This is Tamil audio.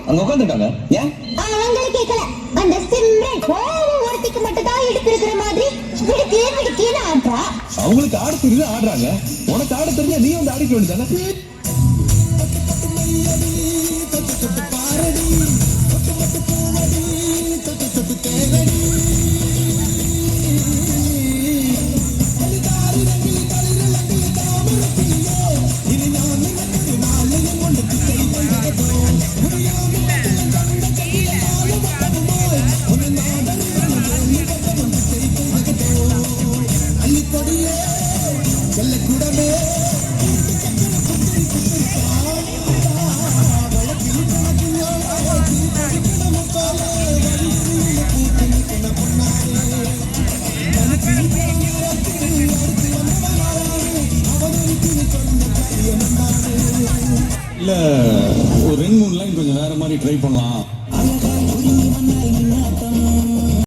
அங்க உட்காந்துருக்காங்க. ஏன் அவங்களே கேட்கல. அந்த சிம்ரன் ஒருத்திக்கு மட்டும் தான் இடுப்பு இருக்கிற மாதிரி விடுக்கேன்னு ஆடுறா. அவங்களுக்கு ஆட தெரியுது ஆடுறாங்க. உனக்கு ஆட தெரிஞ்சா நீ வந்து ஆடிக்க வேண்டியதானே. இல்ல ஒரு 2-3 லைன் கொஞ்சம் வேற மாதிரி ட்ரை பண்ணலாம்.